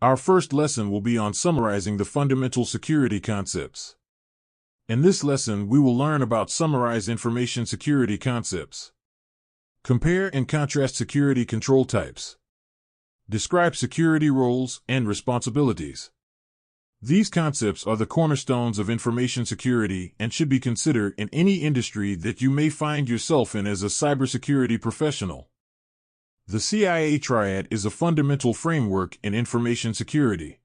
Our first lesson will be on summarizing the fundamental security concepts. In this lesson, we will learn about summarized information security concepts. Compare and contrast security control types. Describe security roles and responsibilities. These concepts are the cornerstones of information security and should be considered in any industry that you may find yourself in as a cybersecurity professional. The CIA triad is a fundamental framework in information security.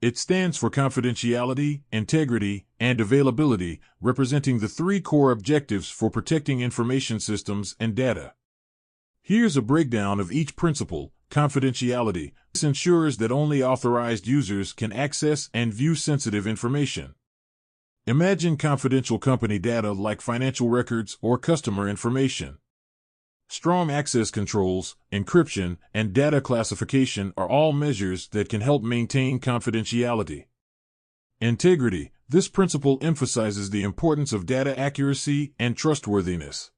It stands for confidentiality, integrity, and availability, representing the three core objectives for protecting information systems and data. Here's a breakdown of each principle. Confidentiality. This ensures that only authorized users can access and view sensitive information. Imagine confidential company data like financial records or customer information. Strong access controls, encryption, and data classification are all measures that can help maintain confidentiality. Integrity. This principle emphasizes the importance of data accuracy and trustworthiness.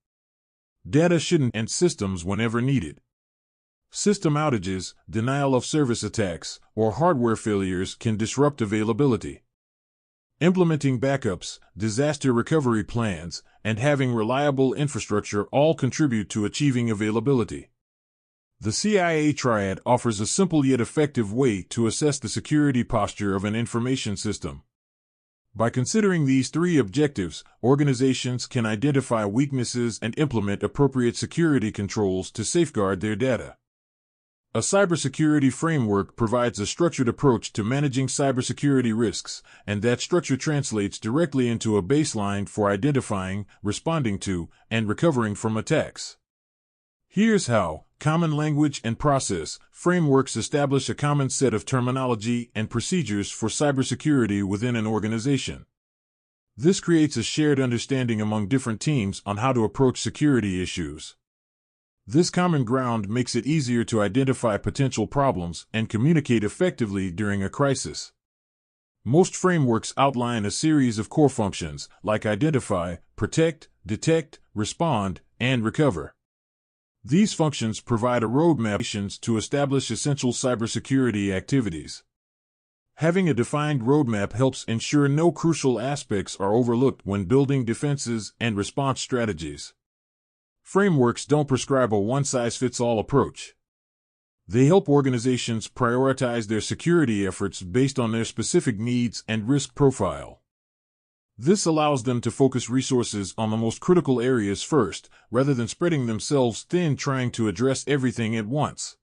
Data shouldn't end systems whenever needed. System outages, denial of service attacks, or hardware failures can disrupt availability. Implementing backups, disaster recovery plans, and having reliable infrastructure all contribute to achieving availability. The CIA triad offers a simple yet effective way to assess the security posture of an information system. By considering these three objectives, organizations can identify weaknesses and implement appropriate security controls to safeguard their data. A cybersecurity framework provides a structured approach to managing cybersecurity risks, and that structure translates directly into a baseline for identifying, responding to, and recovering from attacks. Here's how. Common language and process. Frameworks establish a common set of terminology and procedures for cybersecurity within an organization. This creates a shared understanding among different teams on how to approach security issues. This common ground makes it easier to identify potential problems and communicate effectively during a crisis. Most frameworks outline a series of core functions like identify, protect, detect, respond, and recover. These functions provide a roadmap to establish essential cybersecurity activities. Having a defined roadmap helps ensure no crucial aspects are overlooked when building defenses and response strategies. Frameworks don't prescribe a one-size-fits-all approach. They help organizations prioritize their security efforts based on their specific needs and risk profile. This allows them to focus resources on the most critical areas first, rather than spreading themselves thin trying to address everything at once.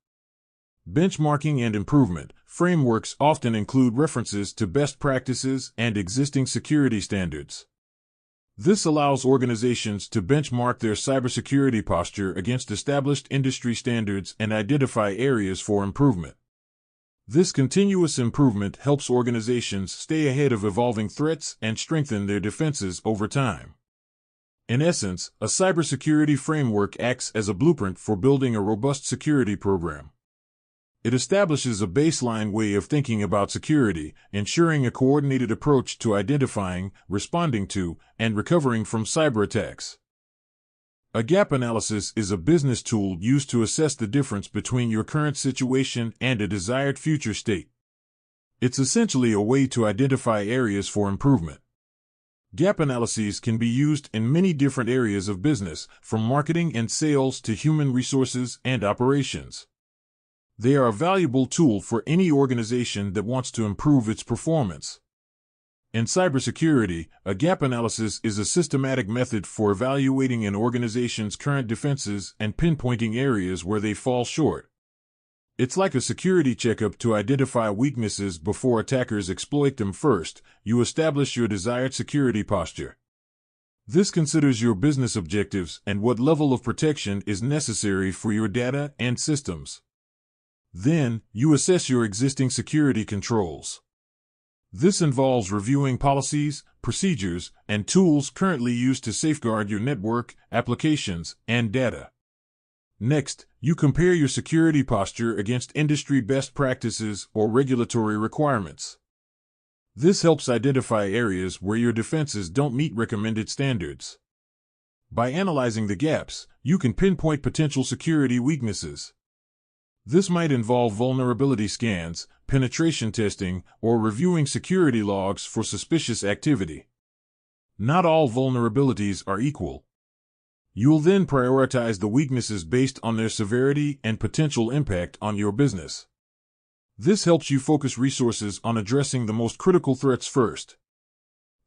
Benchmarking and improvement. Frameworks often include references to best practices and existing security standards. This allows organizations to benchmark their cybersecurity posture against established industry standards and identify areas for improvement. This continuous improvement helps organizations stay ahead of evolving threats and strengthen their defenses over time. In essence, a cybersecurity framework acts as a blueprint for building a robust security program. It establishes a baseline way of thinking about security, ensuring a coordinated approach to identifying, responding to, and recovering from cyber attacks. A gap analysis is a business tool used to assess the difference between your current situation and a desired future state. It's essentially a way to identify areas for improvement. Gap analyses can be used in many different areas of business, from marketing and sales to human resources and operations. They are a valuable tool for any organization that wants to improve its performance. In cybersecurity, a gap analysis is a systematic method for evaluating an organization's current defenses and pinpointing areas where they fall short. It's like a security checkup to identify weaknesses before attackers exploit them. First, you establish your desired security posture. This considers your business objectives and what level of protection is necessary for your data and systems. Then, you assess your existing security controls. This involves reviewing policies, procedures, and tools currently used to safeguard your network, applications, and data. Next, you compare your security posture against industry best practices or regulatory requirements. This helps identify areas where your defenses don't meet recommended standards. By analyzing the gaps, you can pinpoint potential security weaknesses. This might involve vulnerability scans, penetration testing, or reviewing security logs for suspicious activity. Not all vulnerabilities are equal. You'll then prioritize the weaknesses based on their severity and potential impact on your business. This helps you focus resources on addressing the most critical threats first.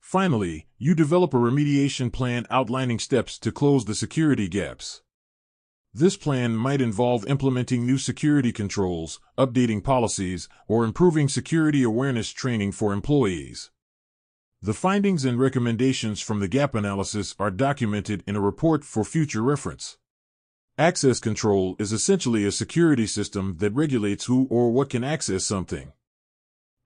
Finally, you develop a remediation plan outlining steps to close the security gaps. This plan might involve implementing new security controls, updating policies, or improving security awareness training for employees. The findings and recommendations from the gap analysis are documented in a report for future reference. Access control is essentially a security system that regulates who or what can access something.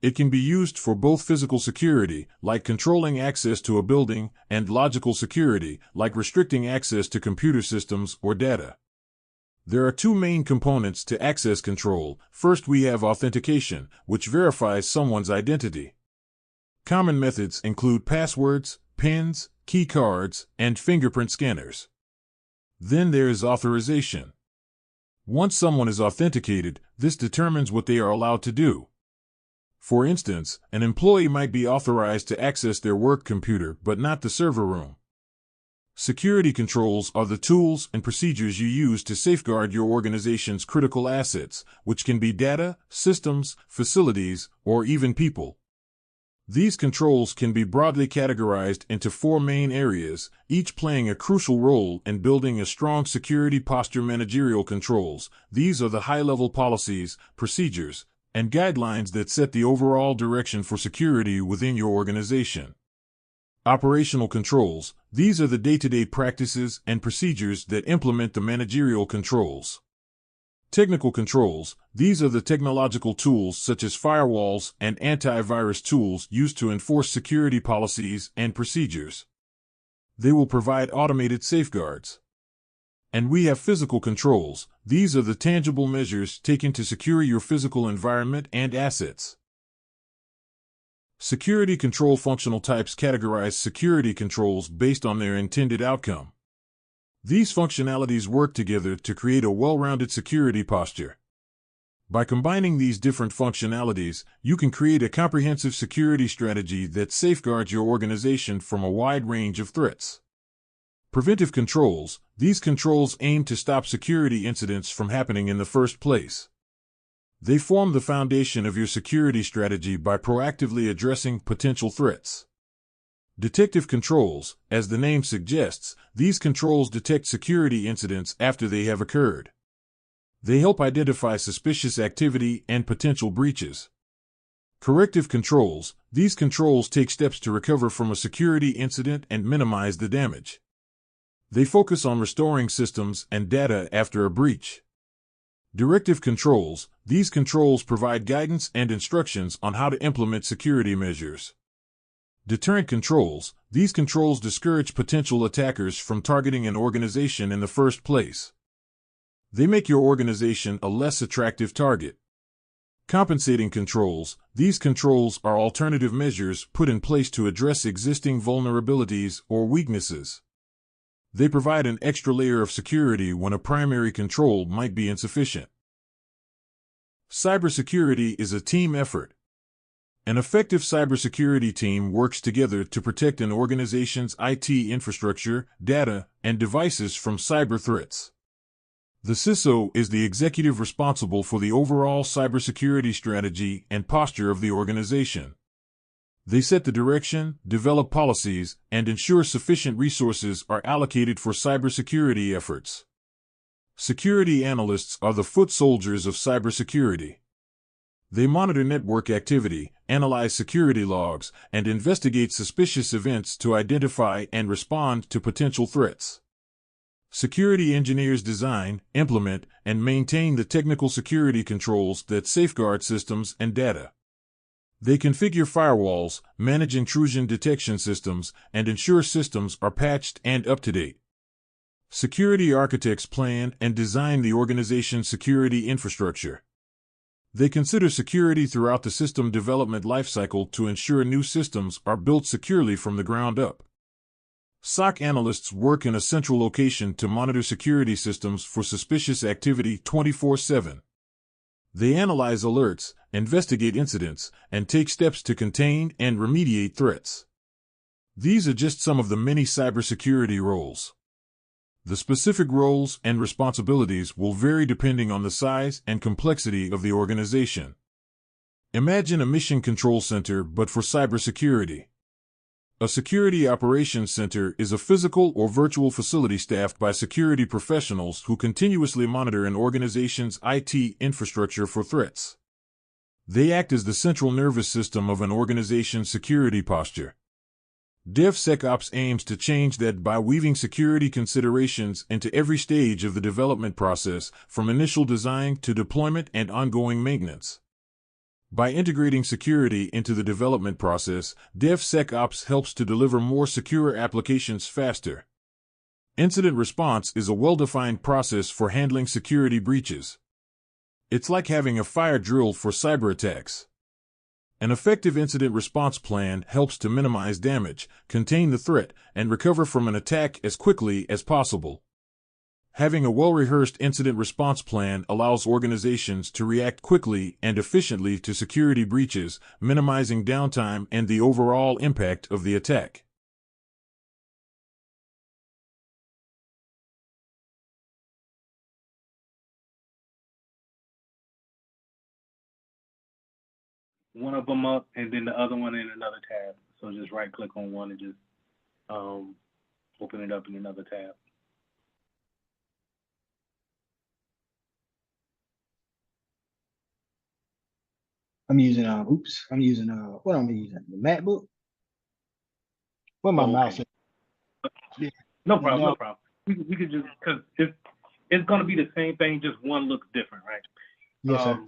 It can be used for both physical security, like controlling access to a building, and logical security, like restricting access to computer systems or data. There are two main components to access control. First, we have authentication, which verifies someone's identity. Common methods include passwords, PINs, key cards, and fingerprint scanners. Then there is authorization. Once someone is authenticated, this determines what they are allowed to do. For instance, an employee might be authorized to access their work computer but not the server room. Security controls are the tools and procedures you use to safeguard your organization's critical assets, which can be data, systems, facilities, or even people. These controls can be broadly categorized into four main areas, each playing a crucial role in building a strong security posture. Managerial controls. These are the high-level policies, procedures, and guidelines that set the overall direction for security within your organization. Operational controls. These are the day-to-day practices and procedures that implement the managerial controls. Technical controls. These are the technological tools such as firewalls and antivirus tools used to enforce security policies and procedures. They will provide automated safeguards. And we have physical controls. These are the tangible measures taken to secure your physical environment and assets. Security control functional types categorize security controls based on their intended outcome. These functionalities work together to create a well-rounded security posture. By combining these different functionalities, you can create a comprehensive security strategy that safeguards your organization from a wide range of threats. Preventive controls. These controls aim to stop security incidents from happening in the first place. They form the foundation of your security strategy by proactively addressing potential threats. Detective controls. As the name suggests, these controls detect security incidents after they have occurred. They help identify suspicious activity and potential breaches. Corrective controls. These controls take steps to recover from a security incident and minimize the damage. They focus on restoring systems and data after a breach. Directive controls. These controls provide guidance and instructions on how to implement security measures. Deterrent controls. These controls discourage potential attackers from targeting an organization in the first place. They make your organization a less attractive target. Compensating controls. These controls are alternative measures put in place to address existing vulnerabilities or weaknesses. They provide an extra layer of security when a primary control might be insufficient. Cybersecurity is a team effort. An effective cybersecurity team works together to protect an organization's IT infrastructure, data, and devices from cyber threats. The CISO is the executive responsible for the overall cybersecurity strategy and posture of the organization. They set the direction, develop policies, and ensure sufficient resources are allocated for cybersecurity efforts. Security analysts are the foot soldiers of cybersecurity. They monitor network activity, analyze security logs, and investigate suspicious events to identify and respond to potential threats. Security engineers design, implement, and maintain the technical security controls that safeguard systems and data. They configure firewalls, manage intrusion detection systems, and ensure systems are patched and up to date. Security architects plan and design the organization's security infrastructure. They consider security throughout the system development lifecycle to ensure new systems are built securely from the ground up. SOC analysts work in a central location to monitor security systems for suspicious activity 24/7. They analyze alerts, investigate incidents, and take steps to contain and remediate threats. These are just some of the many cybersecurity roles. The specific roles and responsibilities will vary depending on the size and complexity of the organization. Imagine a mission control center, but for cybersecurity. A security operations center is a physical or virtual facility staffed by security professionals who continuously monitor an organization's IT infrastructure for threats. They act as the central nervous system of an organization's security posture. DevSecOps aims to change that by weaving security considerations into every stage of the development process, from initial design to deployment and ongoing maintenance. By integrating security into the development process, DevSecOps helps to deliver more secure applications faster. Incident response is a well-defined process for handling security breaches. It's like having a fire drill for cyber attacks. An effective incident response plan helps to minimize damage, contain the threat, and recover from an attack as quickly as possible. Having a well-rehearsed incident response plan allows organizations to react quickly and efficiently to security breaches, minimizing downtime and the overall impact of the attack. One of them up and then the other one in another tab. So just right click on one and just open it up in another tab. I'm using what am I using? The MacBook. Where my mouse? Yeah. No problem. No problem. We could just, because it's going to be the same thing, just one looks different, right? Yes, sir.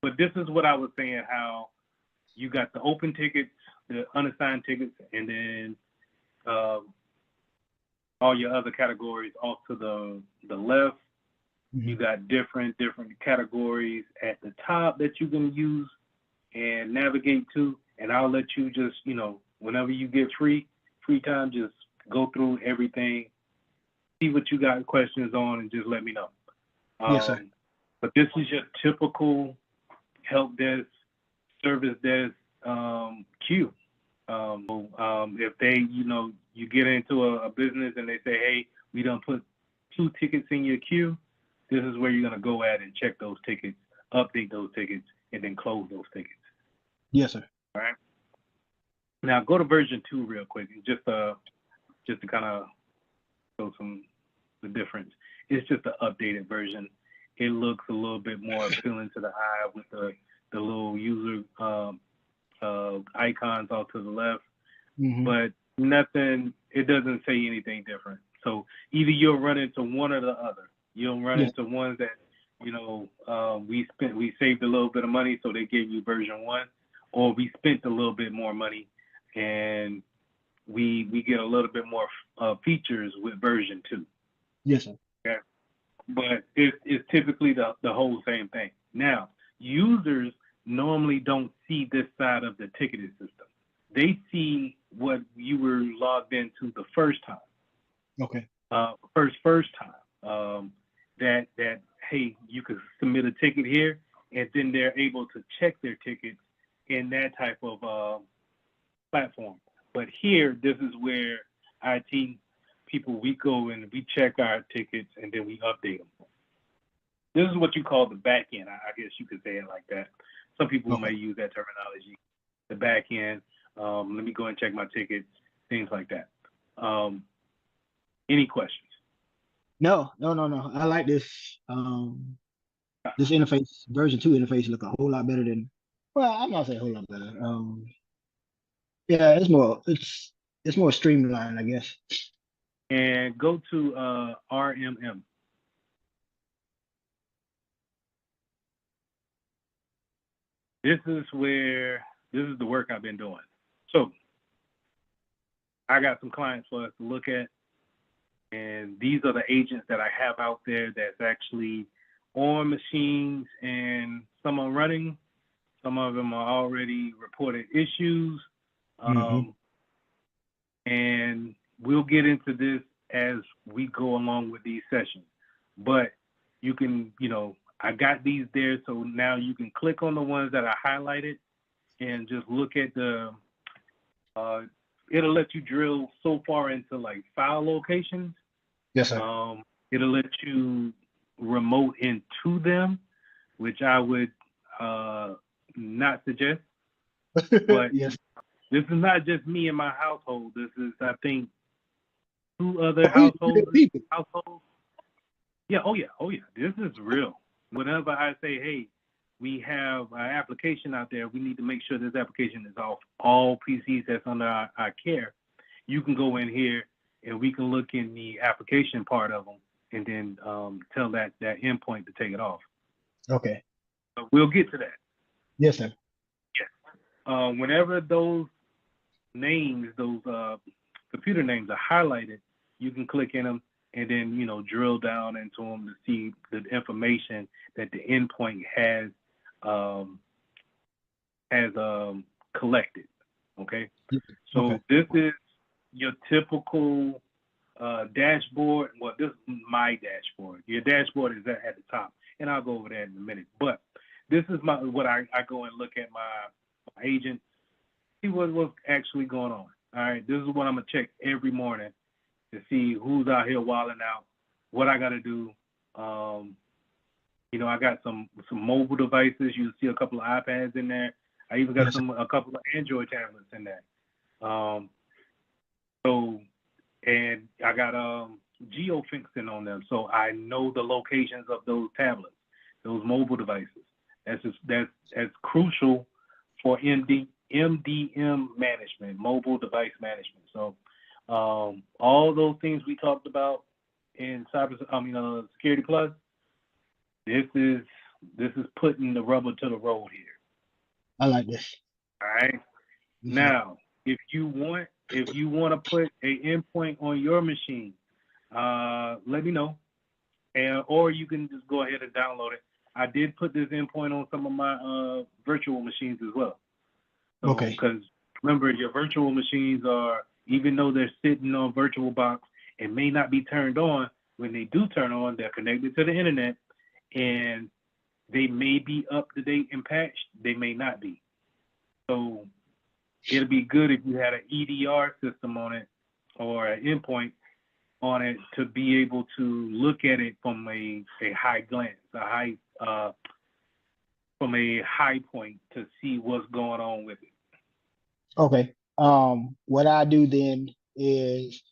But this is what I was saying, how you got the open tickets, the unassigned tickets, and then all your other categories off to the left. Mm-hmm. You got different categories at the top that you can use and navigate to. And I'll let you just, whenever you get free time, just go through everything, see what you got questions on, and just let me know. Yes, sir. But this is your typical help desk, service desk queue. If they, you get into a business and they say, hey, we done put 2 tickets in your queue, this is where you're going to go at and check those tickets, update those tickets, and then close those tickets. Yes, sir. All right. Now go to version 2 real quick, just to kind of show the difference. It's just an updated version. It looks a little bit more appealing to the eye with the little user icons off to the left, but nothing. It doesn't say anything different. So either you'll run into one or the other. You'll run into ones that we saved a little bit of money, so they gave you version 1, or we spent a little bit more money and we get a little bit more features with version 2. Yes, sir. Okay. But it's typically the whole same thing. Now, users normally don't see this side of the ticketing system. They see what you were logged into the first time. Okay. First time. That hey, you could submit a ticket here, and then they're able to check their tickets in that type of platform. But here, this is where IT people, we go and we check our tickets and then we update them. This is what you call the back end. I guess you could say it like that. Some people may use that terminology, the back end. Let me go and check my tickets, things like that. Any questions? No. I like this. This interface, version 2 interface, look a whole lot better than. Well, I'm not saying a whole lot better. Yeah, it's more streamlined, I guess. And go to RMM. This is the work I've been doing. So I got some clients for us to look at, and these are the agents that I have out there that's actually on machines, and some are running, some of them are already reported issues. And we'll get into this as we go along with these sessions. But you can, I got these there, so now you can click on the ones that I highlighted and just look at the. It'll let you drill so far into like file locations. Yes, sir. It'll let you remote into them, which I would not suggest. But Yes. this is not just me and my household. This is, I think, 2 other People. households. Yeah. Oh yeah. This is real. Whenever I say, hey, we have an application out there, we need to make sure this application is off all PCs that's under our care. You can go in here and we can look in the application part of them and then tell that endpoint to take it off. Okay. So we'll get to that. Yes, sir. Whenever those names, those computer names are highlighted, you can click in them and then, drill down into them to see the information that the endpoint has collected. Okay. So Okay. this is your typical dashboard. Well, this is my dashboard. Your dashboard is at the top, and I'll go over that in a minute. But this is what I go and look at my agents, see what's actually going on. All right, this is what I'm gonna check every morning to see who's out here wilding out, what I gotta do. I got some mobile devices. You see a couple of iPads in there. I even got a couple of Android tablets in there. And I got geofencing on them, so I know the locations of those tablets, those mobile devices. That's crucial for MDM management, mobile device management. So all those things we talked about in Security Plus, this is putting the rubber to the road here. I like this. All right. Now, if you want to put an endpoint on your machine, let me know, or you can just go ahead and download it. I did put this endpoint on some of my virtual machines as well. So, okay. Because remember, your virtual machines are, even though they're sitting on VirtualBox and may not be turned on, when they do turn on, they're connected to the internet, and they may be up to date and patched. They may not be. So it'll be good if you had an EDR system on it or an endpoint on it to be able to look at it from a high glance, from a high point to see what's going on with it. Okay. What I do then is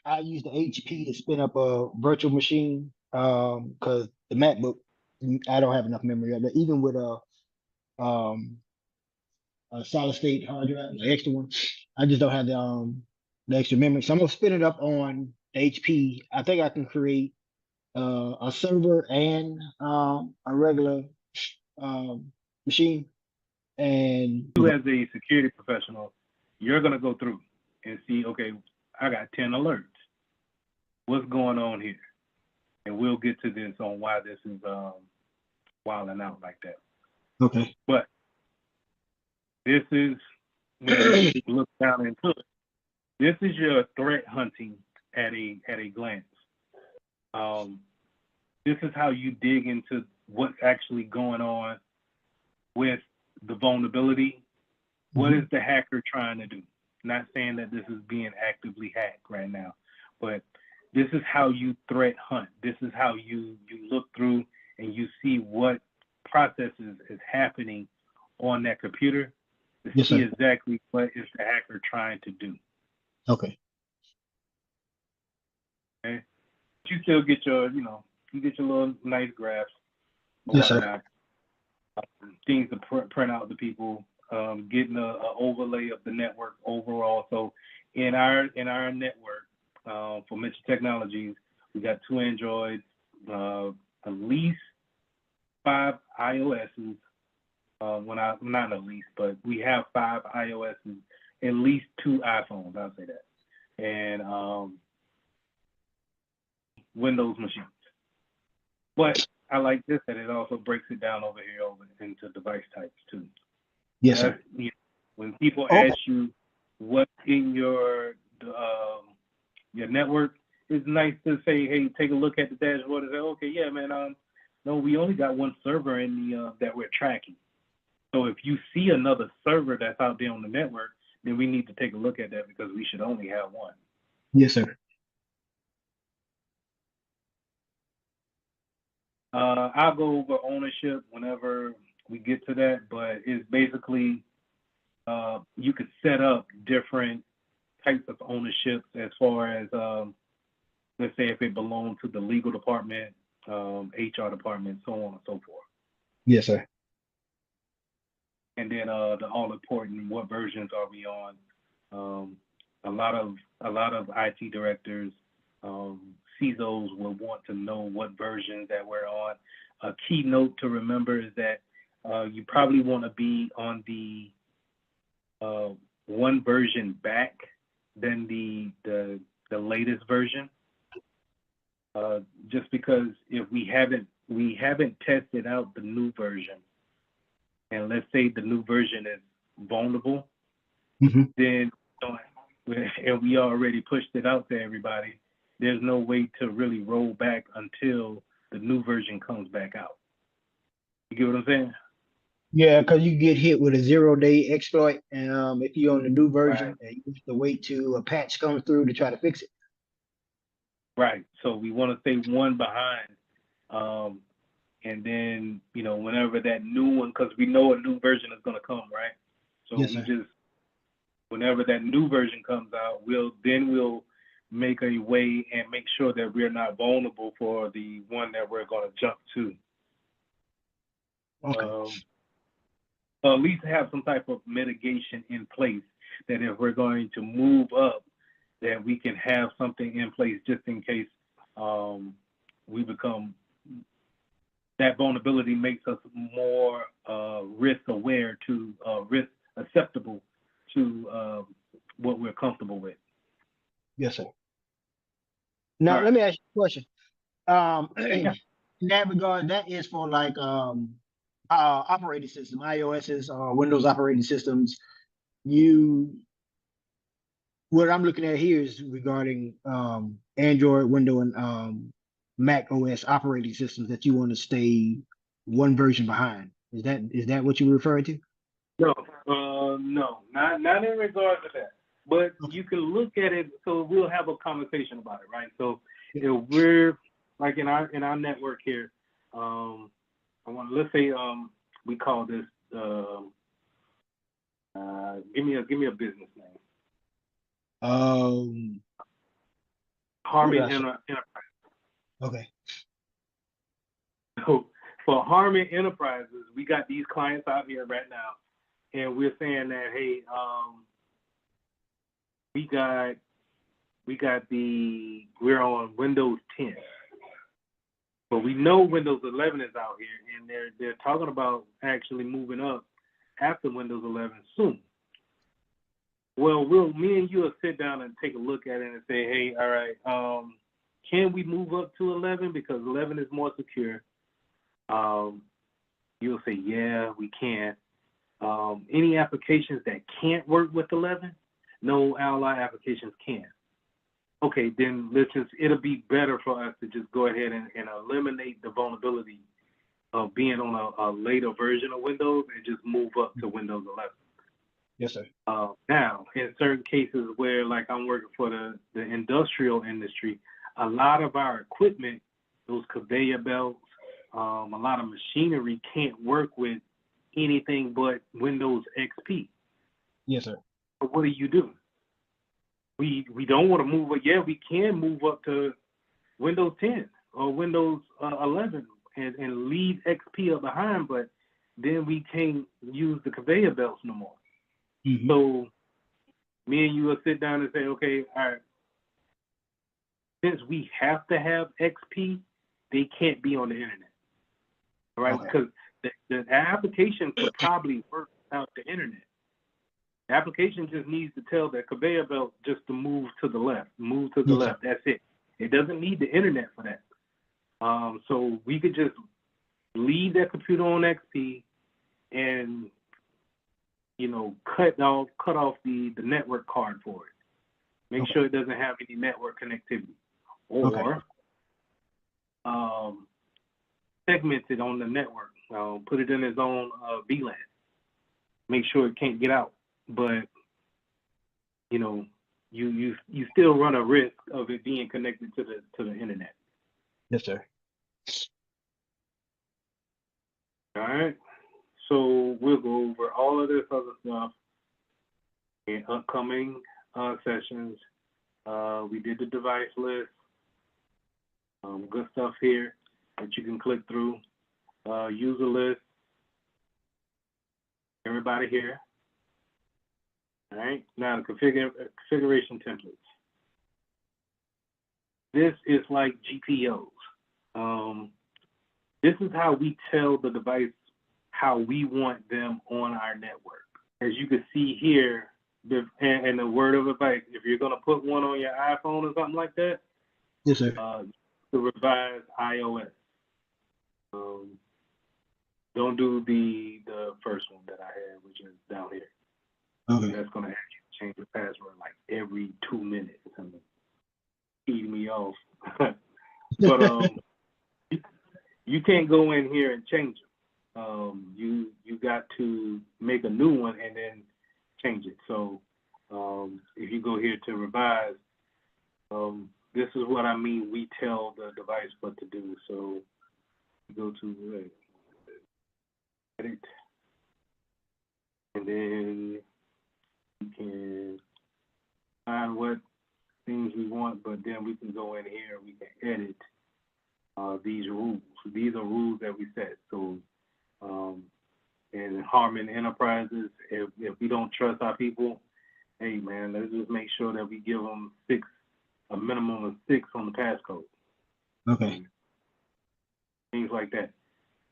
I use the HP to spin up a virtual machine. Because the MacBook, I don't have enough memory of it. Even with a solid state hard drive, the extra one, I just don't have the extra memory. So I'm gonna spin it up on HP. I think I can create a server and a regular machine. And You as a security professional, you're gonna go through and see, okay, I got 10 alerts. What's going on here? And we'll get to this on why this is wilding out like that. okay. But this is, when you look down into it, this is your threat hunting at a glance. This is how you dig into what's actually going on with the vulnerability. What is the hacker trying to do? Not saying that this is being actively hacked right now, but this is how you threat hunt. This is how you look through and you see what processes is happening on that computer to see exactly what is the hacker trying to do. Okay. Okay. But you still get your, you get your little nice graphs. Yes, sir. Things to print out to people, getting an overlay of the network overall. So in our network for Mitchell Technologies, we got 2 Androids, at least 5 iOSs. Not at least, but we have 5 iOSs, at least 2 iPhones. I'll say that, and Windows machines. But I like this that it also breaks it down over into device types too. Yes, sir. When people ask you what's in your network, it's nice to say, hey, take a look at the dashboard and say, okay, yeah, man, No, we only got one server in the that we're tracking. So if you see another server that's out there on the network, then we need to take a look at that because we should only have one. Yes, sir. I'll go over ownership whenever we get to that, but it's basically you could set up different types of ownerships as far as let's say if it belonged to the legal department, HR department, so on and so forth. Yes, sir. And then the all important, what versions are we on? A lot of IT directors, CISOs will want to know what version that we're on. A key note to remember is that you probably want to be on the one version back than the latest version. Just because if we haven't tested out the new version, and let's say the new version is vulnerable, then and we already pushed it out to everybody, there's no way to really roll back until the new version comes back out. You get what I'm saying? Yeah, because you get hit with a 0-day exploit, and if you're on the new version, Right. you have to wait till a patch comes through to try to fix it. Right. So we want to stay one behind, and then whenever that new one, because we know a new version is going to come, right? So Yes, we sir. just whenever that new version comes out, we'll make a way and make sure that we're not vulnerable for the one that we're going to jump to. Okay. At least have some type of mitigation in place that if we're going to move up, that we can have something in place just in case we become, that vulnerability makes us more risk aware to risk acceptable to what we're comfortable with. Yes, sir. Now, All let right. me ask you a question. Yeah. In that regard, that is for like operating system, iOS's or Windows operating systems. What I'm looking at here is regarding Android, Windows, and Mac OS operating systems that you want to stay one version behind. Is that what you were referring to? No, no, not in regards to that. But you can look at it. So we'll have a conversation about it, right? So if we're like in our network here, let's say we call this give me a business name. Harmon Enterprise. Okay. So for Harmon Enterprises, we got these clients out here right now, and we're saying that, hey, we're on Windows 10, but we know Windows 11 is out here, and they're talking about actually moving up after Windows 11 soon. Well, me and you will sit down and take a look at it and say, hey, all right, can we move up to 11 because 11 is more secure? You'll say, yeah, we can. Any applications that can't work with 11? No, ally applications can. Okay, then it'll be better for us to just go ahead and eliminate the vulnerability of being on a later version of Windows and just move up to Windows 11. Yes, sir. Now, in certain cases where, like, I'm working for the industrial industry, a lot of our equipment, those conveyor belts, a lot of machinery can't work with anything but Windows XP. Yes, sir. But what do? We don't want to move up. Yeah, we can move up to Windows 10 or Windows 11 and leave XP up behind, but then we can't use the conveyor belts no more. Mm-hmm. So me and you will sit down and say, okay, all right, since we have to have XP, they can't be on the internet, right? Because the application could probably work without the internet. The application just needs to tell the conveyor belt just to move to the left, left. That's it. It doesn't need the internet for that. So we could just leave that computer on XP and cut off the network card for it. Make sure it doesn't have any network connectivity. Or segment it on the network. Put it in its own VLAN. Make sure it can't get out. But you still run a risk of it being connected to the internet. Yes, sir. All right. So we'll go over all of this other stuff in upcoming sessions. We did the device list. Good stuff here that you can click through. User list. Everybody here. All right. Now the configuration templates. This is like GPOs. This is how we tell the device how we want them on our network. As you can see here, and the word of advice, if you're going to put one on your iPhone or something like that, yes, sir. To revise iOS. Don't do the first one that I had, which is down here. Okay. That's going to have you change the password like every 2 minutes. Feed me off. But you can't go in here and change them. You got to make a new one and then change it. So if you go here to revise, this is what I mean. We tell the device what to do. So you go to edit, and then we can find what things we want, but then we can go in here and we can edit these rules. So these are rules that we set. So in Harmon Enterprises, if we don't trust our people, hey man, let's just make sure that we give them a minimum of 6 on the passcode. Okay. Things like that.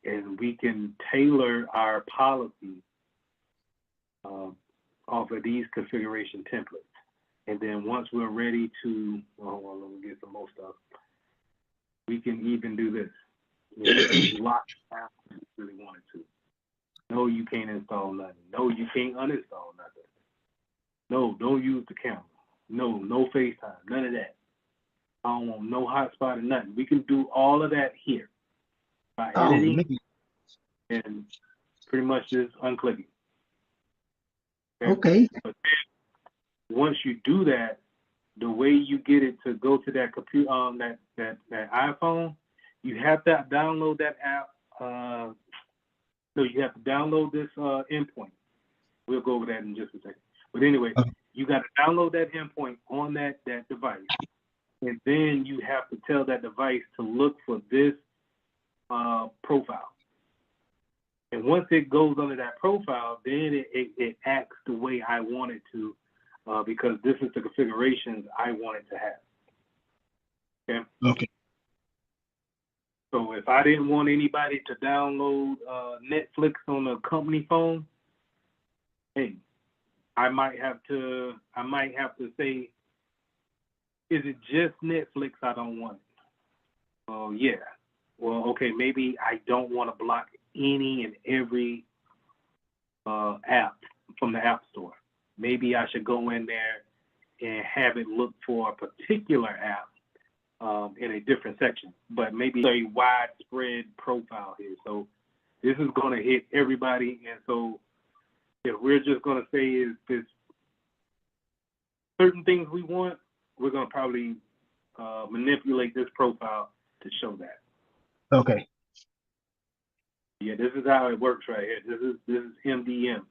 And we can tailor our policy off of these configuration templates. And then once we're ready to, well, let me get some more stuff. We can even do this. We can lock it down if we really wanted to. No, you can't install nothing. No, you can't uninstall nothing. No, don't use the camera. No FaceTime. None of that. I don't want no hotspot or nothing. We can do all of that here by editing and pretty much just unclicking. Okay. But then, once you do that, the way you get it to go to that computer, that iPhone, you have to download that app. So you have to download this endpoint. We'll go over that in just a second. But anyway, you got to download that endpoint on that device, and then you have to tell that device to look for this profile. And once it goes under that profile, then it acts the way I want it to, because this is the configurations I want it to have. Okay? Okay. So if I didn't want anybody to download Netflix on a company phone, hey, I might have to say, is it just Netflix I don't want? Oh, yeah. Well, okay, maybe I don't want to block any and every app from the App Store. Maybe I should go in there and have it look for a particular app in a different section, but maybe a widespread profile here. So this is going to hit everybody. And so if we're just going to say is this certain things we want, we're going to probably manipulate this profile to show that. Okay. Yeah, this is how it works right here. This is MDM.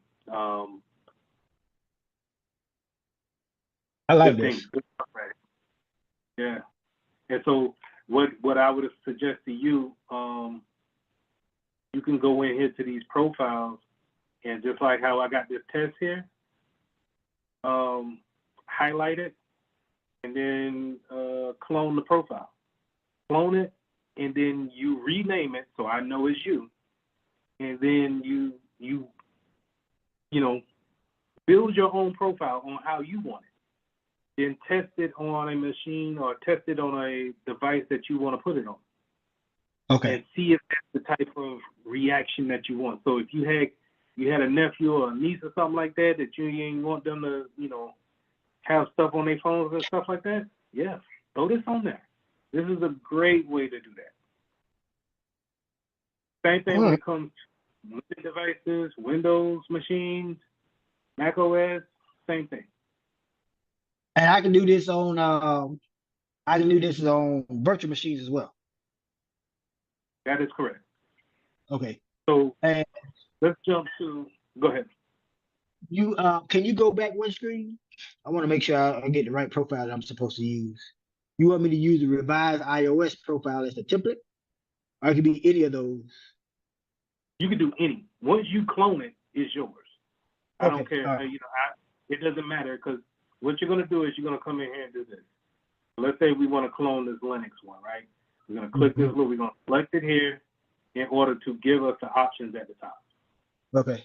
I like this. Good stuff right here. Yeah. And so what I would suggest to you, you can go in here to these profiles, and just like how I got this test here, highlight it, and then clone the profile. Clone it, and then you rename it so I know it's you. And then you build your own profile on how you want it. Then test it on a machine or test it on a device that you want to put it on. Okay. And see if that's the type of reaction that you want. So if you had a nephew or a niece or something like that you ain't want them to, have stuff on their phones and stuff like that, yeah, throw this on there. This is a great way to do that. Same thing All when right. it comes to Linux devices, Windows machines, Mac OS, same thing. And I can do this on virtual machines as well. That is correct. Okay. So And let's jump to, go ahead. you can you go back one screen? I want to make sure I get the right profile that I'm supposed to use. You want me to use the revised iOS profile as the template, or it could be any of those? You can do any. Once you clone it, it's yours. I don't Okay. care. All right. It doesn't matter because what you're going to do is you're going to come in here and do this. Let's say we want to clone this Linux one, right? We're going to click this Mhm. little, we're going to select it here in order to give us the options at the top. Okay.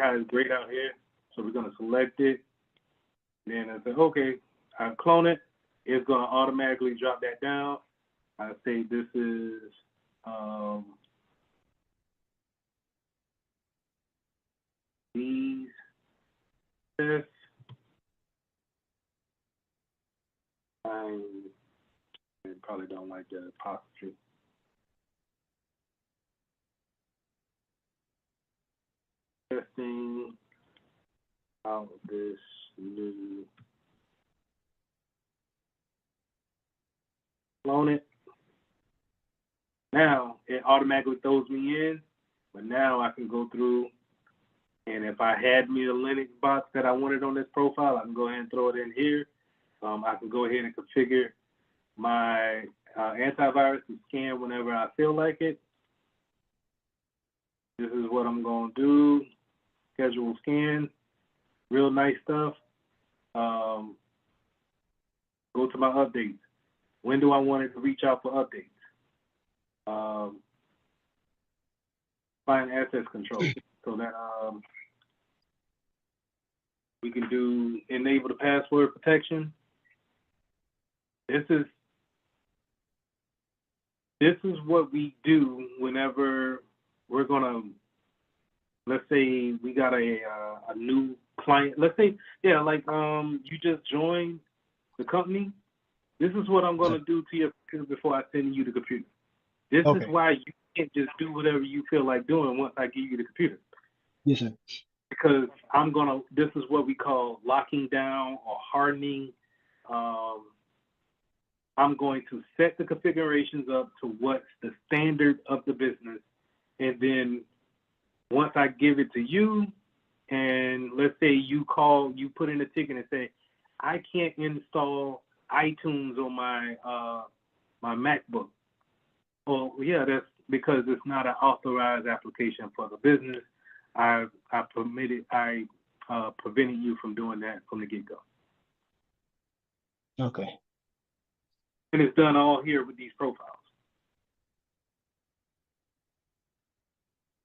It's great out here. So we're going to select it. Then I say, okay, I clone it. It's going to automatically drop that down. I say this is these tests. I probably don't like the apostrophe. Testing out this new clone it. Now it automatically throws me in, but now I can go through, and if I had me a Linux box that I wanted on this profile, I can go ahead and throw it in here. I can go ahead and configure my antivirus to scan whenever I feel like it. This is what I'm going to do. Schedule scan. Real nice stuff. Go to my updates. When do I want it to reach out for updates? Find access control. So that we can do enable the password protection. This is what we do whenever we're gonna, let's say we got a new client. Let's say, yeah, like you just joined the company. This is what I'm gonna do to your computer before I send you the computer. This is Okay. why you can't just do whatever you feel like doing once I give you the computer. Yes, sir. Because this is what we call locking down or hardening. I'm going to set the configurations up to what's the standard of the business. And then once I give it to you, and let's say you put in a ticket and say, I can't install iTunes on my my MacBook. Well, yeah, that's because it's not an authorized application for the business. I prevented you from doing that from the get-go. Okay. And it's done all here with these profiles.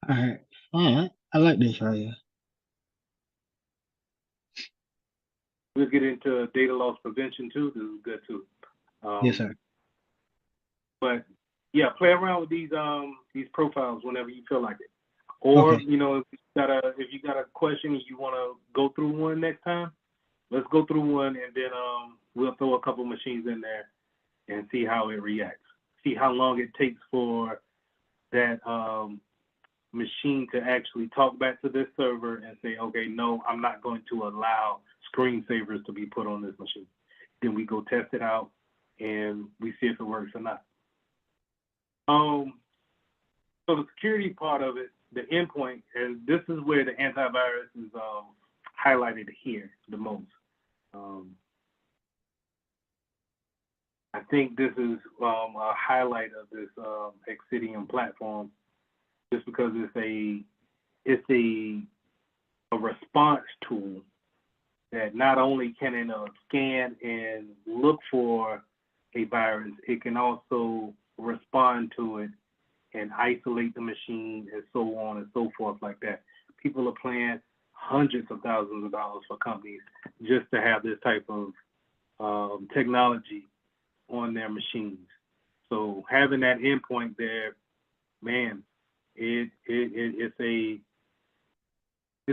All right. All right. I like this right here. We'll get into data loss prevention too. This is good too. Yes, sir. But yeah, play around with these profiles whenever you feel like it. Or Okay. you know, if you got a question and you want to go through one next time, let's go through one and then we'll throw a couple machines in there and see how it reacts. See how long it takes for that machine to actually talk back to this server and say, okay, no, I'm not going to allow screensavers to be put on this machine. Then we go test it out and we see if it works or not. So the security part of it, the endpoint, and this is where the antivirus is highlighted here the most. I think this is a highlight of this Exidium platform, just because it's a response tool that not only can it scan and look for a virus, it can also respond to it and isolate the machine and so on and so forth like that. People are paying hundreds of thousands of dollars for companies just to have this type of technology on their machines. So having that endpoint there, man, it's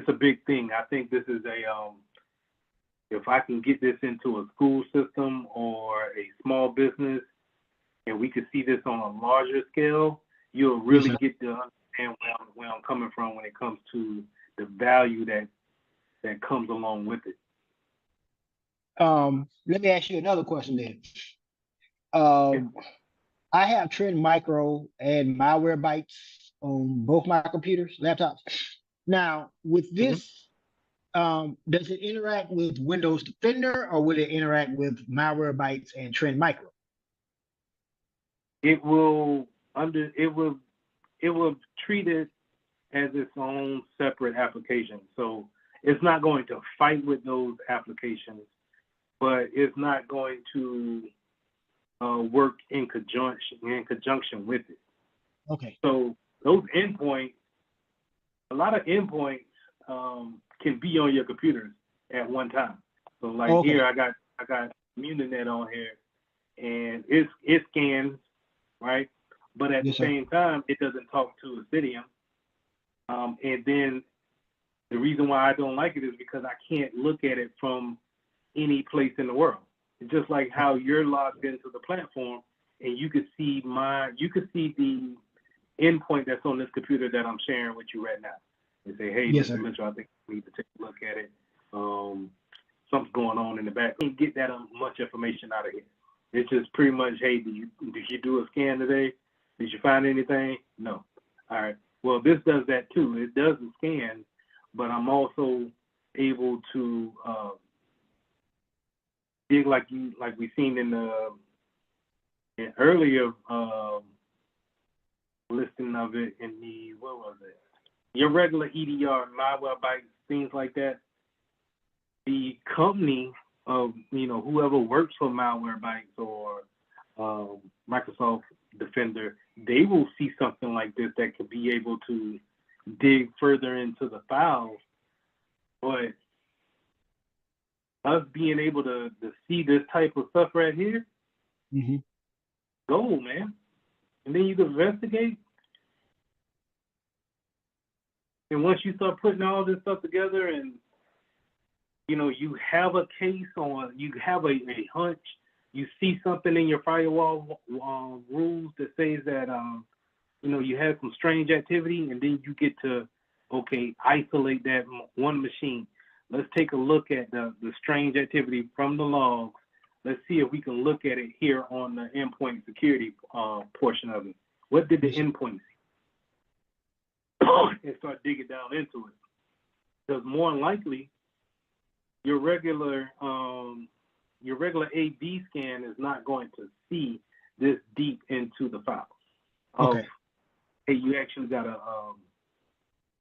a big thing. I think this is if I can get this into a school system or a small business, and we could see this on a larger scale, you'll really Yes, get to understand where I'm coming from when it comes to the value that comes along with it. Let me ask you another question then. Okay. I have Trend Micro and Malwarebytes on both my computers, laptops. Now, with Mhm. this, does it interact with Windows Defender or will it interact with Malwarebytes and Trend Micro? It will treat it as its own separate application. So it's not going to fight with those applications, but it's not going to work in conjunction with it. Okay. So those endpoints, a lot of endpoints can be on your computers at one time. So like Okay. here, I got Muninet on here, and it scans, right? But at the Yes, sir. same time, it doesn't talk to Obsidian. And then the reason why I don't like it is because I can't look at it from any place in the world. It's just like how you're logged into the platform and you could see the endpoint that's on this computer that I'm sharing with you right now. And say, hey, Yes, Mr. sir. Mitchell, I think we need to take a look at it. Something's going on in the back. You can't get that much information out of here. It's just pretty much, hey, did you do a scan today? Did you find anything? No. All right. Well, this does that too. It does the scan, but I'm also able to dig like we seen in the earlier listing of it in the, what was it? Your regular EDR, Malwarebytes, things like that. The company of, whoever works for Malwarebytes or Microsoft Defender, they will see something like this that could be able to dig further into the files. But us being able to see this type of stuff right here, Mm-hmm. gold, man. And then you can investigate. And once you start putting all this stuff together and, you have a case on, you have a hunch, you see something in your firewall rules that says that, you have some strange activity, and then you get to, okay, isolate that one machine. Let's take a look at the strange activity from the logs. Let's see if we can look at it here on the endpoint security portion of it. What did the endpoint see? And start digging down into it. Because more than likely, your regular AV scan is not going to see this deep into the files. Okay. Hey, you actually got a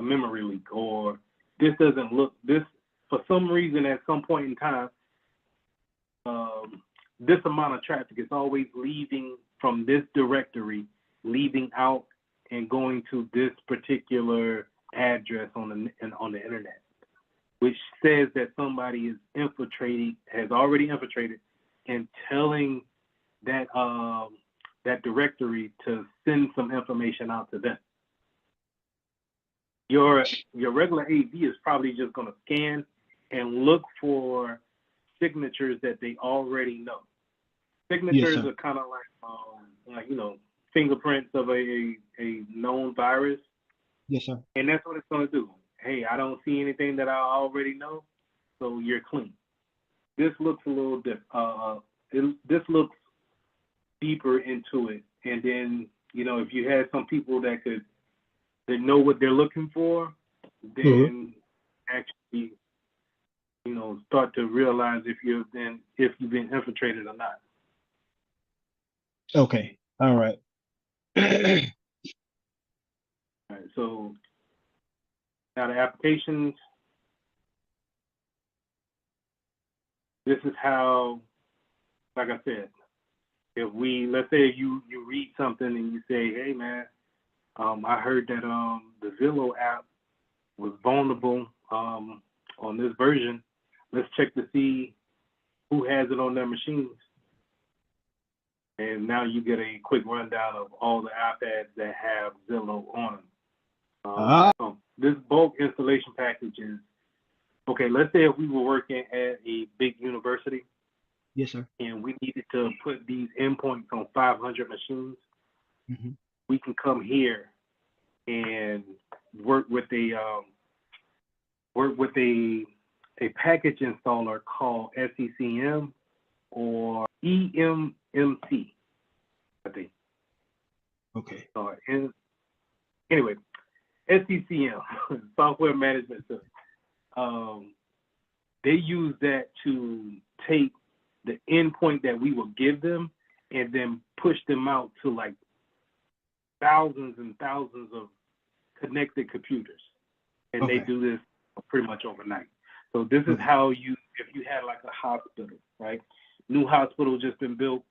memory leak, or this doesn't look, this, for some reason at some point in time, this amount of traffic is always leaving from this directory, leaving out and going to this particular address on the internet, which says that somebody has already infiltrated and telling that that directory to send some information out to them. Your regular AV is probably just going to scan and look for signatures that they already know. Signatures are kind of like fingerprints of a known virus. Yes, sir. And that's what it's going to do. Hey, I don't see anything that I already know, so you're clean. This looks a little different. This looks deeper into it, and then if you had some people that know what they're looking for, then actually start to realize if you've been infiltrated or not. Okay. All right. All right. So now the applications. This is how, like I said, if let's say you read something and you say, hey man, I heard that the Zillow app was vulnerable on this version. Let's check to see who has it on their machines. And now you get a quick rundown of all the iPads that have Zillow on them. This bulk installation package is, okay, let's say if we were working at a big university. Yes, sir. And we needed to put these endpoints on 500 machines. Mm-hmm. We can come here and work with a package installer called SCCM or EMMC, I think. Okay. Anyway, SCCM, Software Management System. They use that to take the endpoint that we will give them and then push them out to like thousands and thousands of connected computers. And they do this pretty much overnight. So this is how if you had like a hospital, right? New hospital just been built.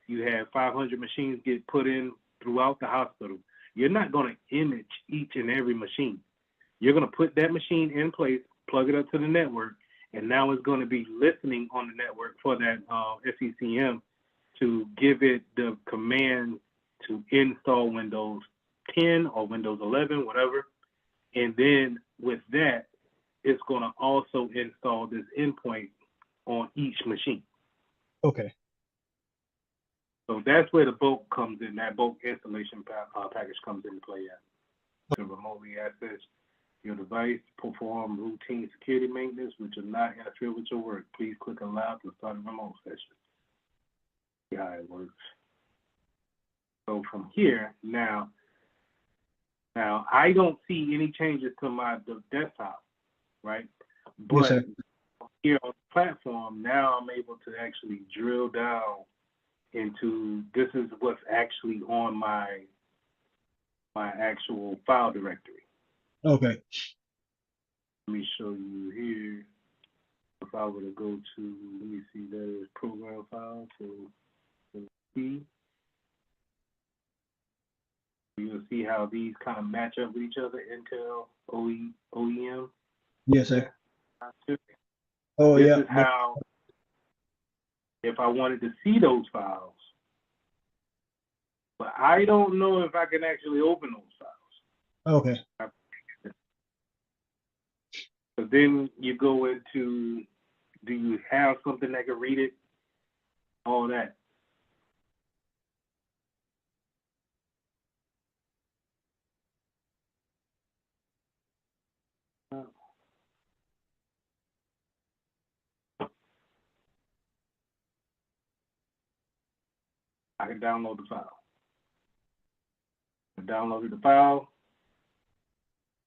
You have 500 machines get put in throughout the hospital. You're not going to image each and every machine. You're going to put that machine in place, plug it up to the network, and now it's going to be listening on the network for that SCCM to give it the command to install Windows 10 or Windows 11, whatever. And then with that, it's going to also install this endpoint on each machine. Okay. So that's where the bulk comes in. That bulk installation package comes into play at. To remotely access your device, perform routine security maintenance, which will not interfere with your work. Please click allow to start a remote session. See how it works. So from here, now I don't see any changes to my desktop, right? But yes, here on the platform, now I'm able to actually drill down into this is what's actually on my actual file directory. Okay. Let me show you here. If I were to go to, let me see, there is program file. So see, you'll see how these kind of match up with each other. Intel, OEM. Yes, sir. Oh, this is how, if I wanted to see those files, but I don't know if I can actually open those files. Okay. So then you go into, do you have something that can read it? All that. I can download the file. I downloaded the file.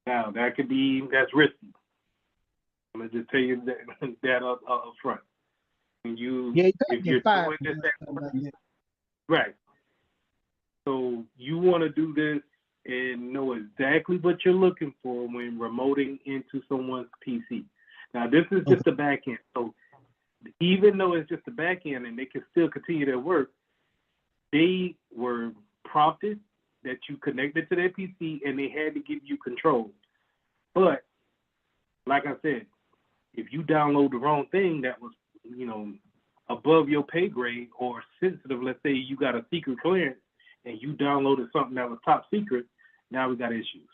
Now that could be, that's risky. I'm gonna just tell you that up front. When you, if you're doing this, right. So you want to do this and know exactly what you're looking for when remoting into someone's PC. Now this is just the back end. So even though it's just the back end and they can still continue their work, they were prompted that you connected to their PC and they had to give you control. But like I said, if you download the wrong thing that was, above your pay grade or sensitive, let's say you got a secret clearance and you downloaded something that was top secret, now we got issues.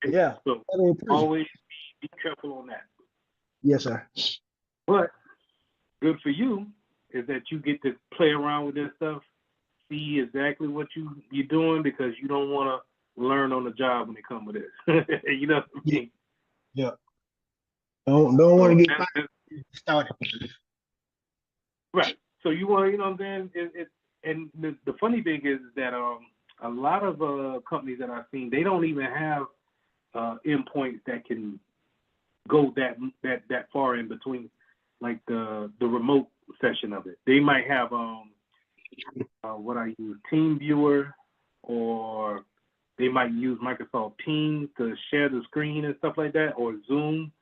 Yeah. So always be careful on that. Yes, sir. But good for you is that you get to play around with this stuff, see exactly what you're doing, because you don't want to learn on the job when it comes with this. You know what I mean? Yeah. Don't want to get started. Right. So you want to, you know what I'm saying? And the funny thing is that a lot of companies that I've seen, they don't even have endpoints that can go that far in between, like the remote session of it. They might have what I use, TeamViewer, or they might use Microsoft Teams to share the screen and stuff like that, or Zoom.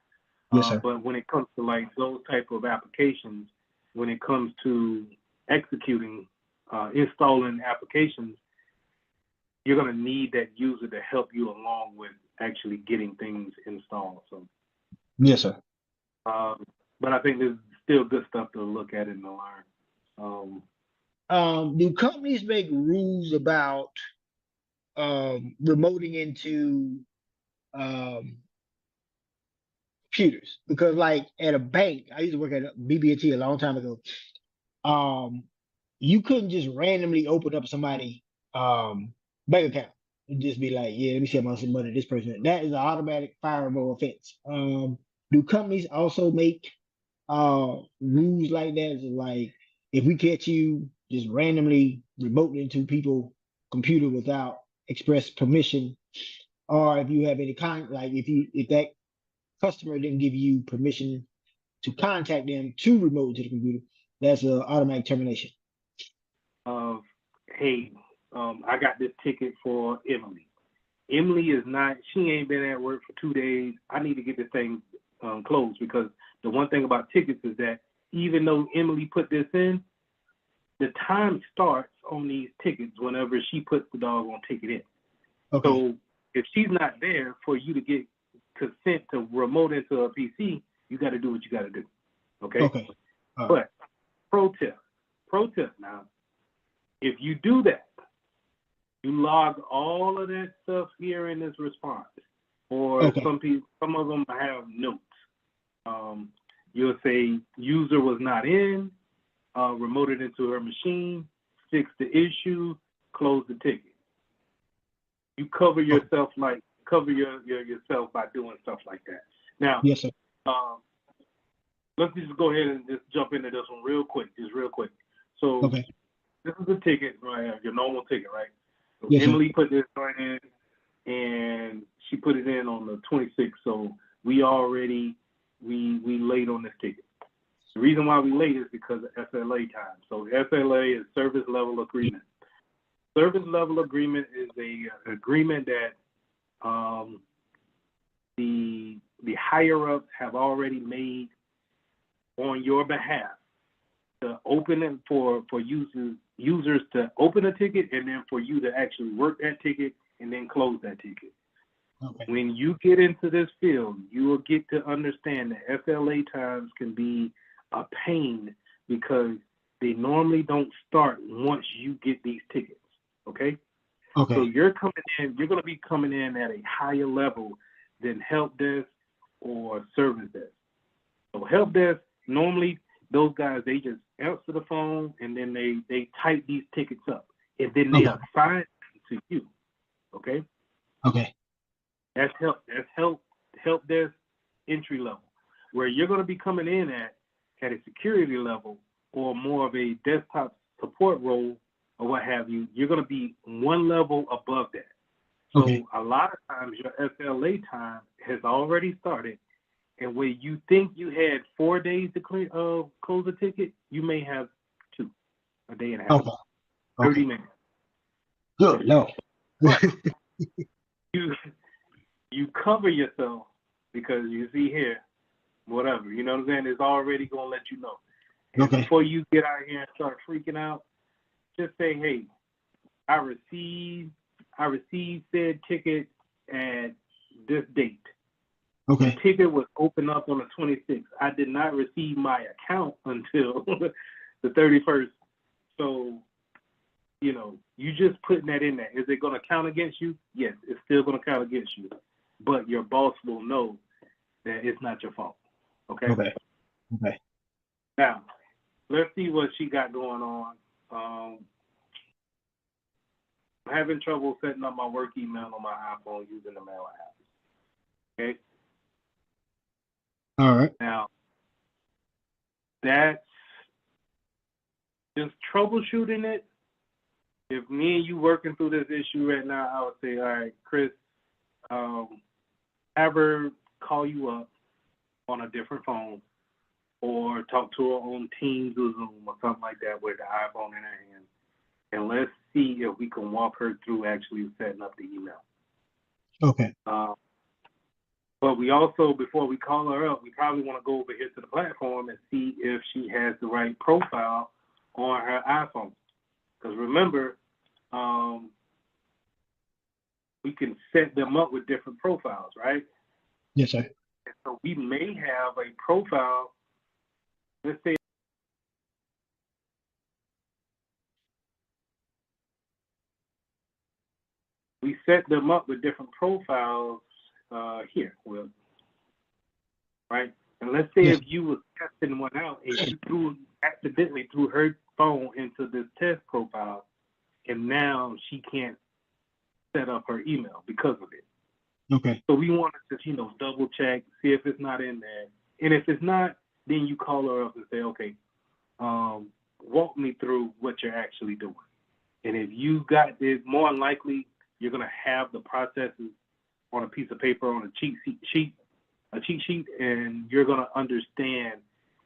Yes, sir. But when it comes to like those type of applications, when it comes to executing, installing applications, you're going to need that user to help you along with actually getting things installed. So, yes, sir. But I think there's still good stuff to look at and to learn. Do companies make rules about remoting into computers? Because like at a bank, I used to work at BB&T a long time ago. You couldn't just randomly open up somebody bank account. and just be like, yeah, let me see how much money this person. That is an automatic fireable offense. Do companies also make rules like that? Is it like if we catch you just randomly remote into people computer without express permission, or if you have any like if that customer didn't give you permission to contact them to remote to the computer, that's an automatic termination. Hey, I got this ticket for Emily. Emily is not, she ain't been at work for 2 days. I need to get this thing closed, because the one thing about tickets is that even though Emily put this in, the time starts on these tickets whenever she puts the doggone ticket in. Okay. So if she's not there for you to get consent to remote into a PC, you got to do what you got to do. Okay? Okay. But pro tip now, if you do that, you log all of that stuff here in this response. Or Okay. some of them have notes. You'll say user was not in, remoted into her machine, fix the issue, close the ticket. You cover yourself yourself by doing stuff like that. Now, yes, sir. Let's just go ahead and just jump into this one real quick. So Okay. this is the ticket right here, your normal ticket, right? So Yes, Emily put this right in, and she put it in on the 26th. So we late on this ticket. The reason why we late is because of SLA time. So SLA is service level agreement. Service level agreement is a agreement that the higher ups have already made on your behalf to open it for users to open a ticket, and then for you to actually work that ticket and then close that ticket. Okay. When you get into this field, you will get to understand that SLA times can be a pain, because they normally don't start once you get these tickets. Okay? Okay. So you're going to be coming in at a higher level than help desk or service desk. So help desk, normally those guys, they just answer the phone, and then they type these tickets up, and then they assign them to you. Okay? Okay. That's help desk entry level, where you're going to be coming in at a security level or more of a desktop support role or what have you. You're going to be one level above that. So a lot of times your SLA time has already started, and where you think you had 4 days to close a ticket, you may have 2, a day and a half, 30 minutes. Good, no. But you cover yourself, because you see here, whatever, you know what I'm saying? It's already going to let you know. And before you get out here and start freaking out, just say, hey, I received said ticket at this date. The ticket was opened up on the 26th. I did not receive my account until the 31st. So, you just putting that in there. Is it going to count against you? Yes, it's still going to count against you. But your boss will know that it's not your fault. Okay? Okay. Now, let's see what she got going on. I'm having trouble setting up my work email on my iPhone using the mail app. Okay? All right. Now, that's just troubleshooting it. If me and you working through this issue right now, I would say, all right, Chris, have her call you up on a different phone, or talk to her on Teams or Zoom or something like that with the iPhone in her hand, and let's see if we can walk her through actually setting up the email. Okay. But we also, before we call her up, we probably want to go over here to the platform and see if she has the right profile on her iPhone. Because remember, we can set them up with different profiles, right? Yes, sir. And so we may have a profile, let's say, we set them up with different profiles here, right? And let's say if you were testing one out and you accidentally threw her phone into this test profile, and now she can't set up her email because of it. Okay. So we wanted to, double check, see if it's not in there. And if it's not, then you call her up and say, okay, walk me through what you're actually doing. And if you got it, more than likely, you're going to have the processes on a piece of paper, on a cheat sheet, and you're going to understand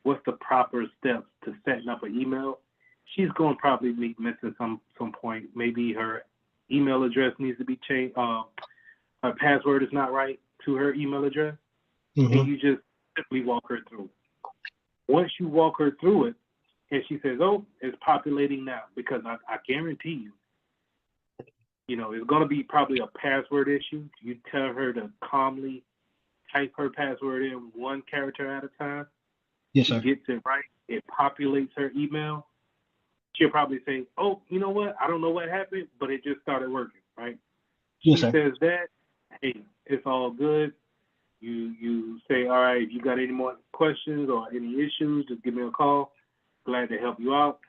what's the proper steps to setting up an email. She's going to probably be missing some point. Maybe her email address needs to be changed. Her password is not right to her email address, and you just simply walk her through it. Once you walk her through it, and she says, "Oh, it's populating now," because I guarantee you, it's going to be probably a password issue. You tell her to calmly type her password in one character at a time. Yes, sir. She gets it right. It populates her email. She'll probably say, "Oh, you know what? I don't know what happened, but it just started working." Right? Yes, She sir. says that, hey, it's all good. You say, all right, if you got any more questions or any issues, just give me a call. Glad to help you out.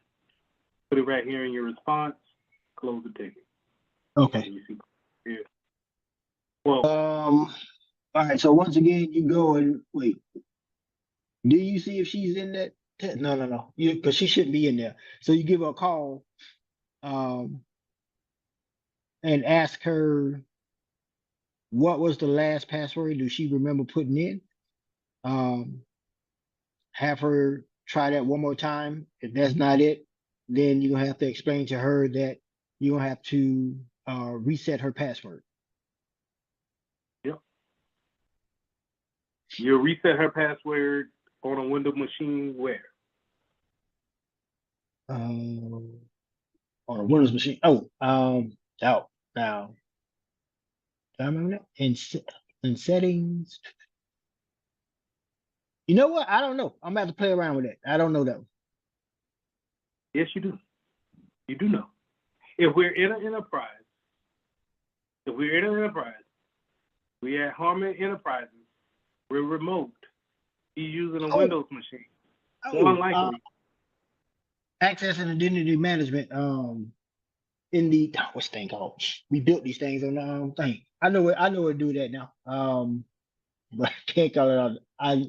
Put it right here in your response. Close the ticket. Okay. You see here. Well, All right. So once again, you go and wait. Do you see if she's in that? No. Because she shouldn't be in there. So you give her a call, and ask her what was the last password. Do she remember putting in? Have her try that one more time. If that's not it, then you're gonna have to explain to her that you're gonna have to reset her password. yep. You reset her password on a Windows machine where? On a Windows machine. Oh, now, do I remember that? In settings. You know what? I don't know. I'm gonna have to play around with it. I don't know that one. Yes, you do. You do know. If we're in an enterprise, we at Harmon Enterprises, we're remote. He's using a Oh, Windows machine. More unlikely. access and identity management. In the what's the thing called? We built these things on the thing. I know it. I know it. Do that now. But I can't call it out. I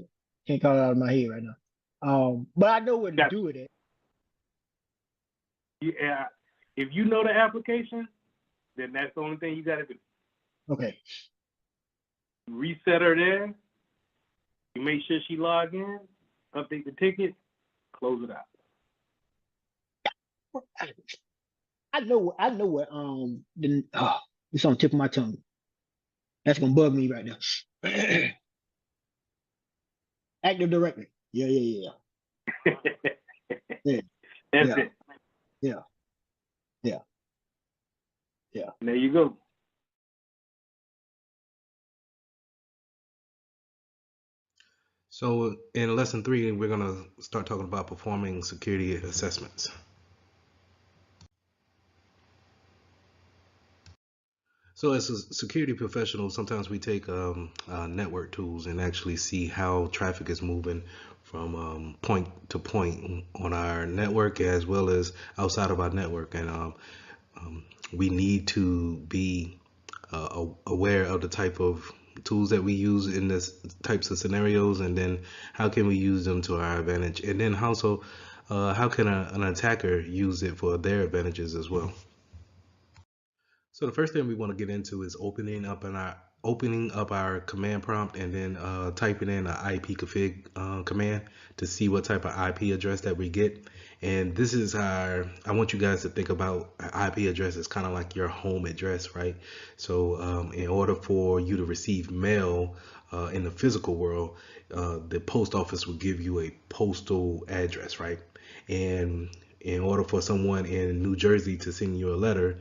can't call it out of my head right now. But I know what to do with it. Yeah, if you know the application, then that's the only thing you got to do. Okay. Reset her there. You make sure she log in, update the ticket, close it out. I know what. It's on the tip of my tongue. That's gonna bug me right now. Active Directory. Yeah. Yeah. That's Yeah. it. Yeah. There you go. So in lesson 3, we're going to start talking about performing security assessments. So as a security professional, sometimes we take network tools and actually see how traffic is moving from point to point on our network as well as outside of our network. And we need to be aware of the type of tools that we use in this types of scenarios, and then how can we use them to our advantage, and then also how can an attacker use it for their advantages as well. So the first thing we want to get into is opening up our command prompt and then typing in an ipconfig command to see what type of IP address that we get. And this is I want you guys to think about an IP address as kind of like your home address, right? So in order for you to receive mail in the physical world, the post office will give you a postal address, right? And in order for someone in New Jersey to send you a letter,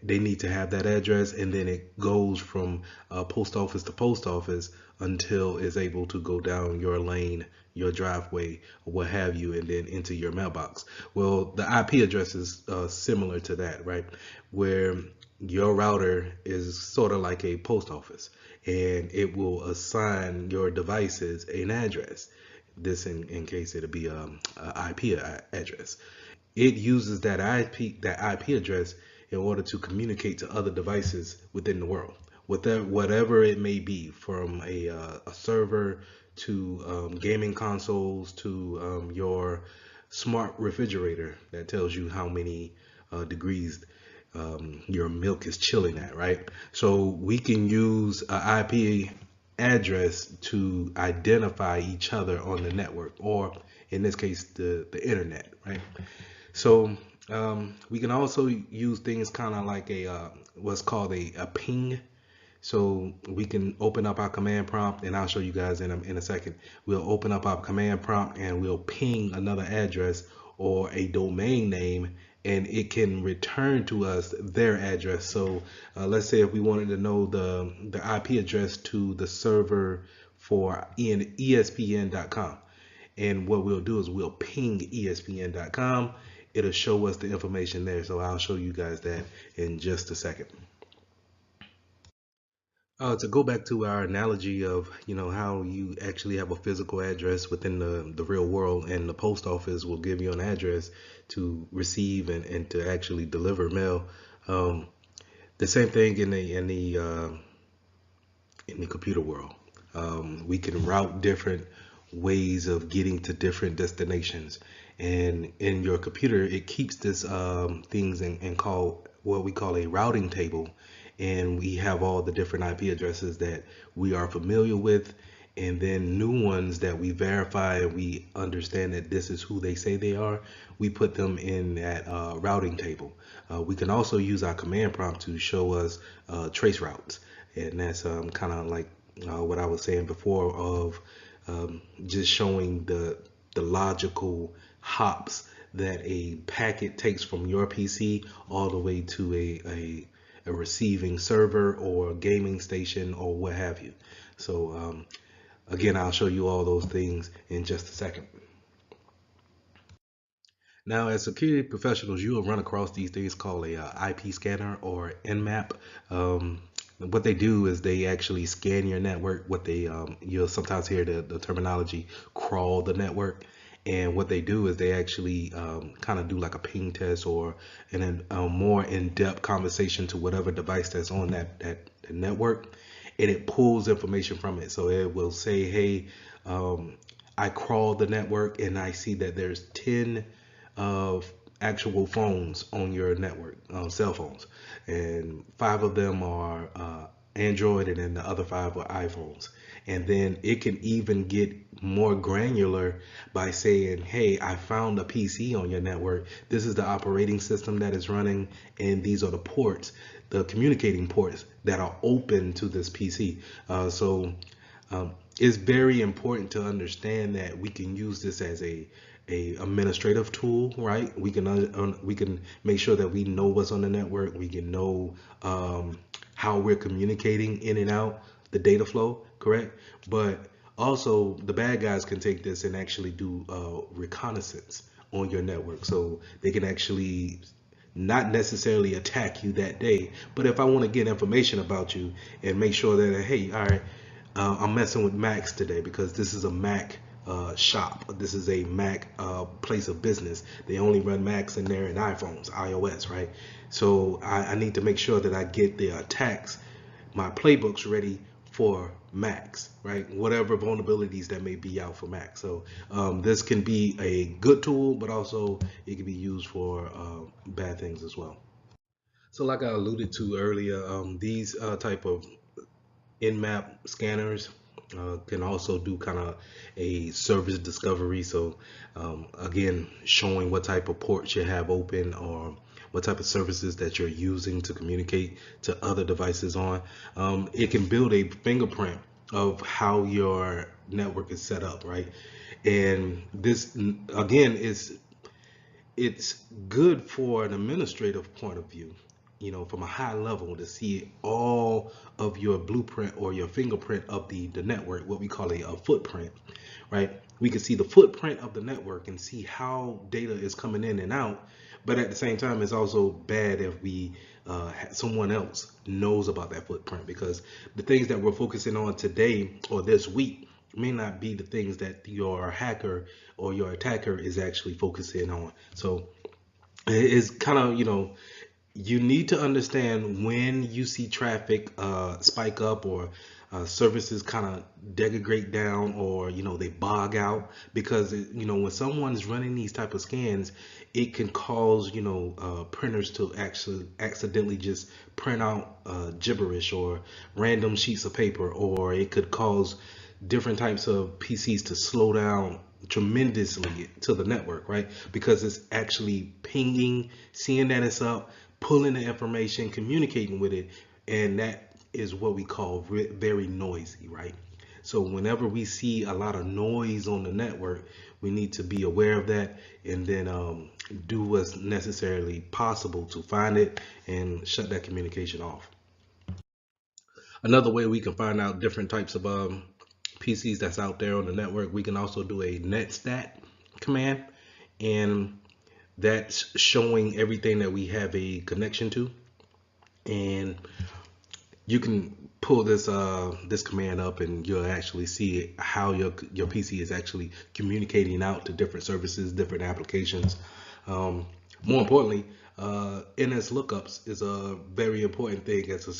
they need to have that address, and then it goes from post office to post office until it's able to go down your lane, your driveway, or what have you, and then into your mailbox. Well, the IP address is similar to that, right? Where your router is sort of like a post office, and it will assign your devices an address. This in case it'll be a IP address. It uses that IP address in order to communicate to other devices within the world, whatever it may be, from a server to gaming consoles to your smart refrigerator that tells you how many degrees your milk is chilling at, right? So we can use an IP address to identify each other on the network, or in this case, the internet, right? So we can also use things kind of like a what's called a ping. So we can open up our command prompt, and I'll show you guys in a second. We'll open up our command prompt and we'll ping another address or a domain name, and it can return to us their address. So let's say if we wanted to know the IP address to the server for ESPN.com, and what we'll do is we'll ping ESPN.com. It'll show us the information there. So I'll show you guys that in just a second. To go back to our analogy of, how you actually have a physical address within the real world, and the post office will give you an address to receive and to actually deliver mail. The same thing in the computer world. We can route different ways of getting to different destinations, and in your computer it keeps this things and call what we call a routing table, and we have all the different IP addresses that we are familiar with, and then new ones that we verify and we understand that this is who they say they are. We put them in that routing table. We can also use our command prompt to show us trace routes, and that's kind of like what I was saying before of just showing the logical hops that a packet takes from your PC all the way to a receiving server or gaming station or what have you. So again, I'll show you all those things in just a second. Now, as security professionals, you will run across these things called a IP scanner or Nmap. What they do is they actually scan your network. You'll sometimes hear the terminology crawl the network. And what they do is they actually kind of do like a ping test or a more in-depth conversation to whatever device that's on that network, and it pulls information from it. So it will say, hey, I crawled the network and I see that there's 10 actual phones on your network, cell phones, and 5 of them are Android, and then the other 5 are iPhones. And then it can even get more granular by saying, hey, I found a PC on your network. This is the operating system that is running, and these are the ports, the communicating ports that are open to this PC. So it's very important to understand that we can use this as a administrative tool, right? We can make sure that we know what's on the network. We can know how we're communicating in and out, the data flow, correct? But also the bad guys can take this and actually do reconnaissance on your network. So they can actually not necessarily attack you that day, but if I want to get information about you and make sure that, hey, all right, I'm messing with Macs today because this is a Mac shop. This is a Mac place of business. They only run Macs in there and iPhones, iOS, right? So I need to make sure that I get the attacks, my playbooks ready for Macs, right? Whatever vulnerabilities that may be out for Mac. So this can be a good tool, but also it can be used for bad things as well. So like I alluded to earlier, these type of Nmap scanners can also do kind of a service discovery. So again, showing what type of ports you have open or what type of services that you're using to communicate to other devices on. It can build a fingerprint of how your network is set up, right? And this again it's good for an administrative point of view, from a high level, to see all of your blueprint or your fingerprint of the network, what we call a footprint, right? We can see the footprint of the network and see how data is coming in and out. But at the same time, it's also bad if someone else knows about that footprint, because the things that we're focusing on today or this week may not be the things that your hacker or your attacker is actually focusing on. So it's kind of, You need to understand when you see traffic spike up, or services kind of degrade down, or they bog out, because when someone's running these type of scans, it can cause printers to actually accidentally just print out gibberish or random sheets of paper, or it could cause different types of PCs to slow down tremendously to the network, right? Because it's actually pinging, seeing that it's up, pulling the information, communicating with it, and that is what we call very noisy, right? So whenever we see a lot of noise on the network, we need to be aware of that, and then do what's necessarily possible to find it and shut that communication off. Another way we can find out different types of PCs that's out there on the network, we can also do a netstat command, and that's showing everything that we have a connection to. And you can pull this command up, and you'll actually see how your PC is actually communicating out to different services, different applications. More importantly, NS lookups is a very important thing as a